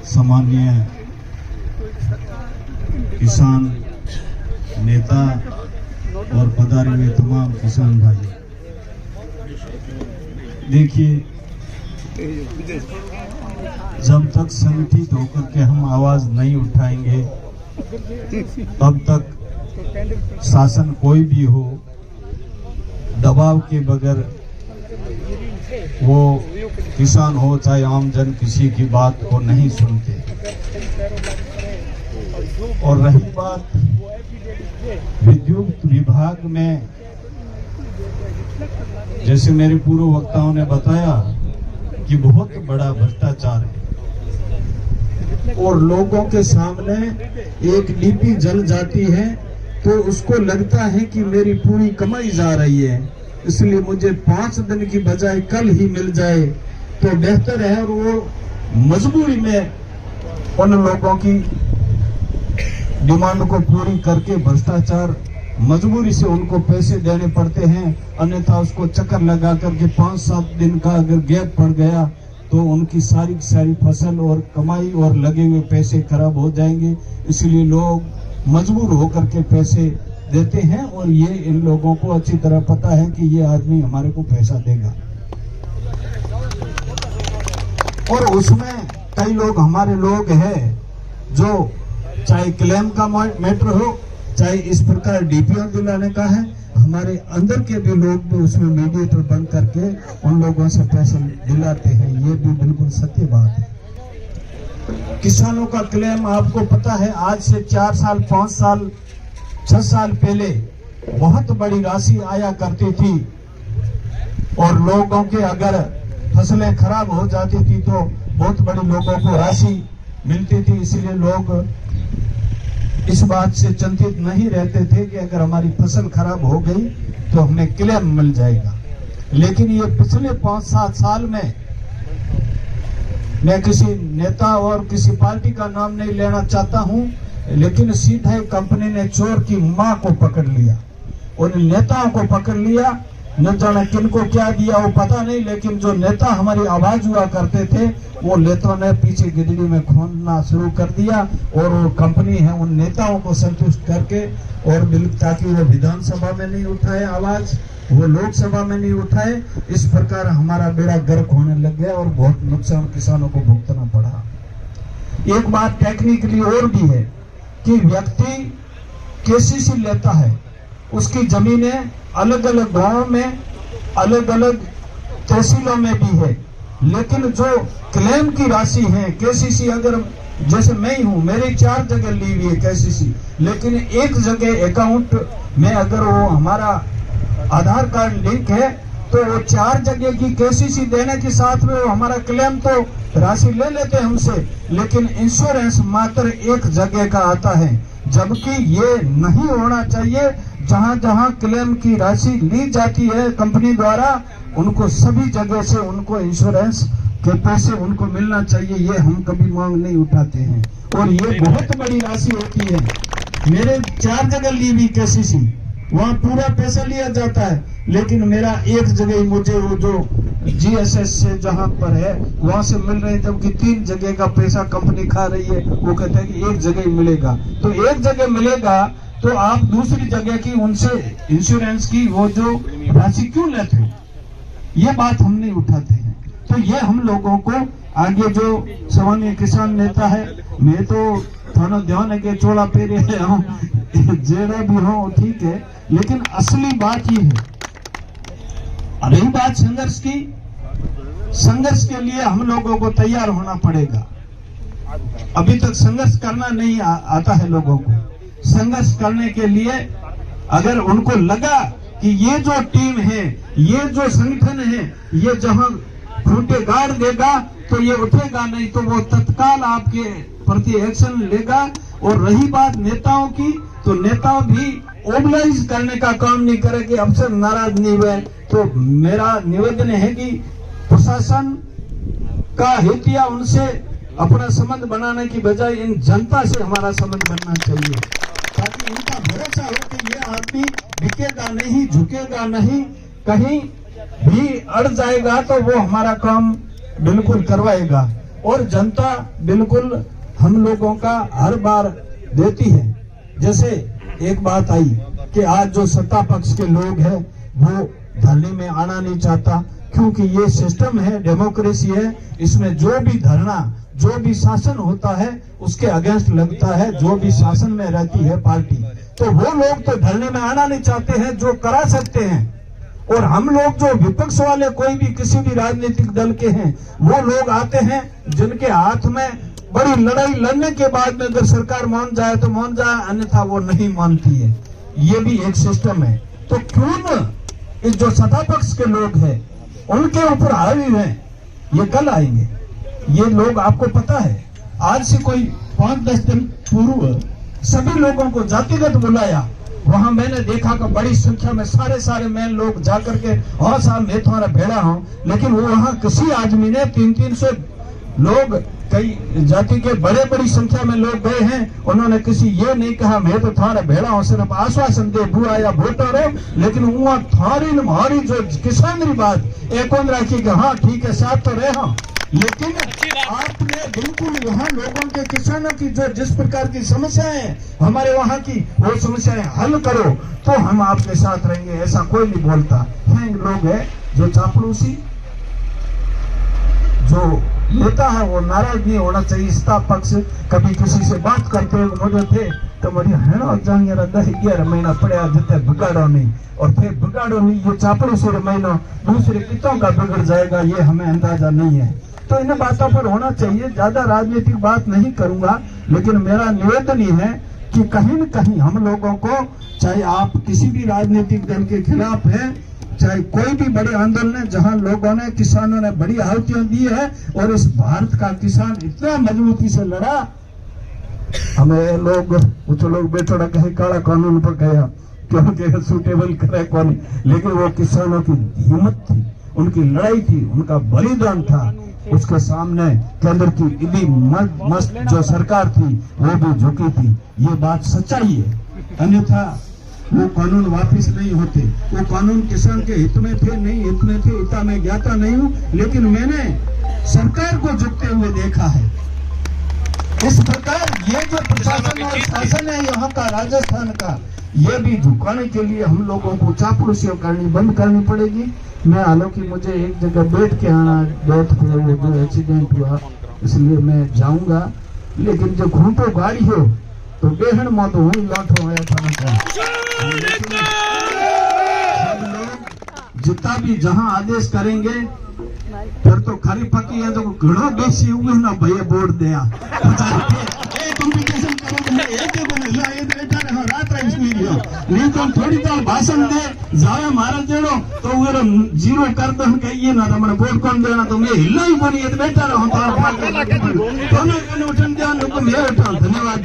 सामान्य किसान नेता और पधारे हुए तमाम किसान भाई, देखिए, जब तक संगठित होकर के हम आवाज नहीं उठाएंगे तब तक शासन कोई भी हो दबाव के बगैर, वो किसान हो चाहे आम जन, किसी की बात को नहीं सुनते। और रही बात विद्युत विभाग में, जैसे मेरे पूर्व वक्ताओं ने बताया कि बहुत बड़ा भ्रष्टाचार है और लोगों के सामने एक लिपि जल जाती है तो उसको लगता है कि मेरी पूरी कमाई जा रही है, इसलिए मुझे 5 दिन की बजाय कल ही मिल जाए तो बेहतर है। और वो मजबूरी में उन लोगों की डिमांड को पूरी करके भ्रष्टाचार, मजबूरी से उनको पैसे देने पड़ते हैं, अन्यथा उसको चक्कर लगा करके 5-7 दिन का अगर गैप पड़ गया तो उनकी सारी फसल और कमाई और लगे हुए पैसे खराब हो जाएंगे। इसलिए लोग मजबूर होकर के पैसे देते हैं और ये इन लोगों को अच्छी तरह पता है कि ये आदमी हमारे को पैसा देगा। और उसमें कई लोग हमारे लोग हैं जो चाहे क्लेम का मैटर हो, चाहे इस प्रकार डीपीओ दिलाने का है, हमारे अंदर के भी लोग भी उसमें मीडिएटर बन करके उन लोगों से पैसे दिलाते हैं। ये भी बिल्कुल सत्य बात है। किसानों का क्लेम आपको पता है, आज से 4 साल 5 साल 6 साल पहले बहुत बड़ी राशि आया करती थी और लोगों के अगर फसलें खराब हो जाती थी तो बहुत बड़ी लोगों को राशि मिलती थी। इसलिए लोग इस बात से चिंतित नहीं रहते थे कि अगर हमारी फसल खराब हो गई तो हमें क्लेम मिल जाएगा। लेकिन ये पिछले 5-7 साल में, मैं किसी नेता और किसी पार्टी का नाम नहीं लेना चाहता हूं, लेकिन सीधे कंपनी ने चोर की मां को पकड़ लिया, उन नेताओं को पकड़ लिया। न जाने किनको क्या दिया वो पता नहीं, लेकिन जो नेता हमारी आवाज हुआ करते थे वो नेताओं ने पीछे गिदड़ी में खोदना शुरू कर दिया और वो कंपनी है उन नेताओं को संतुष्ट करके, और ताकि वो विधानसभा में नहीं उठाए आवाज, वो लोकसभा में नहीं उठाए, इस प्रकार हमारा बेड़ा गर्क होने लग गया और बहुत नुकसान किसानों को भुगतना पड़ा। एक बात टेक्निकली और भी है कि व्यक्ति केसीसी लेता है, उसकी जमीनें अलग अलग गांवों में, अलग अलग तहसीलों में भी है, लेकिन जो क्लेम की राशि है केसीसी, अगर जैसे मैं ही हूं, मेरी 4 जगह ली हुई है केसीसी, लेकिन एक जगह अकाउंट में अगर वो हमारा आधार कार्ड लिंक है तो वो 4 जगह की केसीसी देने के साथ में वो हमारा क्लेम तो राशि ले लेते हैं हमसे, लेकिन इंश्योरेंस मात्र एक जगह का आता है, जबकि ये नहीं होना चाहिए। जहां जहां क्लेम की राशि ली जाती है कंपनी द्वारा, उनको सभी जगह से उनको इंश्योरेंस के पैसे उनको मिलना चाहिए। ये हम कभी मांग नहीं उठाते हैं और ये बहुत बड़ी राशि होती है। मेरे 4 जगह ली हुई केसीसी, वहाँ पूरा पैसा लिया जाता है, लेकिन मेरा एक जगह मुझे वो जो जीएसएस से जहां पर है वहां से मिल रहे, जबकि 3 जगह का पैसा कंपनी खा रही है। वो कहते हैं कि एक जगह ही मिलेगा, तो एक जगह मिलेगा तो आप दूसरी जगह की उनसे इंश्योरेंस की वो जो राशि क्यों लेते हो, ये बात हम नहीं उठाते हैं। तो ये हम लोगों को आगे जो सामान्य किसान नेता है, मैं तो थाना ध्यान है कि चोला पेरे हूँ, जेड़ा भी हो ठीक है, लेकिन असली बात ये है। रही बात संघर्ष की, संघर्ष के लिए हम लोगों को तैयार होना पड़ेगा। अभी तक संघर्ष करना नहीं आता है लोगों को। संघर्ष करने के लिए अगर उनको लगा कि ये जो टीम है, ये जो संगठन है, ये जहां खूंटे गाड़ देगा तो ये उठेगा नहीं, तो वो तत्काल आपके प्रति एक्शन लेगा। और रही बात नेताओं की, तो नेता भी ओबलाइज करने का काम नहीं करेंगे, अफसर नाराज नहीं हुए। तो मेरा निवेदन है कि प्रशासन का हितिया उनसे अपना संबंध बनाने की बजाय इन जनता से हमारा संबंध बनना चाहिए, ताकि इनका भरोसा हो कि ये आदमी बिकेगा नहीं, झुकेगा नहीं, कहीं भी अड़ जाएगा तो वो हमारा काम बिल्कुल करवाएगा। और जनता बिल्कुल हम लोगों का हर बार देती है। जैसे एक बात आई कि आज जो सत्ता पक्ष के लोग हैं वो धरने में आना नहीं चाहता, क्योंकि ये सिस्टम है, डेमोक्रेसी है, इसमें जो भी धरना, जो भी शासन होता है उसके अगेंस्ट लगता है, जो भी शासन में रहती है पार्टी, तो वो लोग तो धरने में आना नहीं चाहते हैं जो करा सकते हैं। और हम लोग जो विपक्ष वाले कोई भी किसी भी राजनीतिक दल के हैं वो लोग आते हैं जिनके हाथ में बड़ी लड़ाई लड़ने के बाद में अगर सरकार मान जाए तो मान जाए, अन्यथा वो नहीं मानती है। ये भी एक सिस्टम है। तो क्यों न इस जो सत्ता पक्ष के लोग हैं उनके ऊपर हावी हैं, ये कल आएंगे। ये लोग आपको पता है, आज से कोई 5-10 दिन पूर्व सभी लोगों को जातिगत बुलाया। वहां मैंने देखा कि बड़ी संख्या में सारे मैं लोग जाकर के और साहब मैं तुम्हारा भेड़ा हूं, लेकिन वो वहां किसी आदमी ने 300-300 लोग, कई जाति के बड़ी संख्या में लोग गए हैं, उन्होंने किसी ये नहीं कहा मैं तो थारा भेड़ा हूं, सिर्फ आश्वासन दे बुआ या वोटर हो, लेकिन वहां थारी हमारी जो किसान की बात एक राखी कि हाँ ठीक है साथ तो रहे हम, लेकिन आपने बिल्कुल वहाँ लोगों के, किसानों की जो जिस प्रकार की समस्याएं हैं हमारे वहाँ की, वो समस्याएं हल करो तो हम आपके साथ रहेंगे, ऐसा कोई नहीं बोलता है। लोग है जो चापलूसी जो लेता है वो नाराज नहीं होना चाहिए। सत्ता पक्ष कभी किसी से बात करते हुए मुझे थे तो मेरी हेणो जांगे 10-11 महीना पड़ा जितने बिगाड़ो नहीं, और फिर बिगाड़ो नहीं, ये चापलूसी महीना दूसरे कितों का बिगड़ जाएगा ये हमें अंदाजा नहीं है। तो इन बातों पर होना चाहिए। ज्यादा राजनीतिक बात नहीं करूंगा, लेकिन मेरा निवेदन ही है कि कहीं न कहीं हम लोगों को, चाहे आप किसी भी राजनीतिक दल के खिलाफ है, चाहे कोई भी बड़े आंदोलन है जहां लोगों ने, किसानों ने बड़ी आहुतियां दी है और इस भारत का किसान इतना मजबूती से लड़ा। हमें लोग कुछ लोग बेटोड़ा कहे काला कानून पर गया क्योंकि सूटेबल करे कौन, लेकिन वो किसानों की हिम्मत थी, उनकी लड़ाई थी, उनका बलिदान था। उसके सामने केंद्र की इतनी मस्त जो सरकार थी वो भी झुकी थी। ये बात सच्चाई है, अन्यथा वो कानून वापिस नहीं होते। वो कानून किसान के हित में थे, नहीं हित में थे, इतना मैं ज्ञाता नहीं हूँ, लेकिन मैंने सरकार को झुकते हुए देखा है। इस प्रकार ये जो प्रशासन और शासन है यहाँ का, राजस्थान का, ये भी झुकाने के लिए हम लोगों को चापलूसियां करनी बंद करनी पड़ेगी। मैं हालांकि मुझे एक जगह बैठ के आना, डेथ पे वो जो एक्सीडेंट हुआ इसलिए मैं जाऊंगा, लेकिन जो घूटो गाड़ी हो तो बेहन मौत तो वही लौट हो था। जितना भी जहां आदेश करेंगे फिर तो खरी पकी है तो घड़ो बेसी हुए ना भैया बोर्ड दिया कंपटीशन नहीं तो थोड़ी तो भाषण दे जावे मारा जेड़ो तो वो जीरो कर दो कहिए ना तो बोर्ड कौन देना, तो मैं हिला ही बनी है बैठा रहा हूँ। धन्यवाद।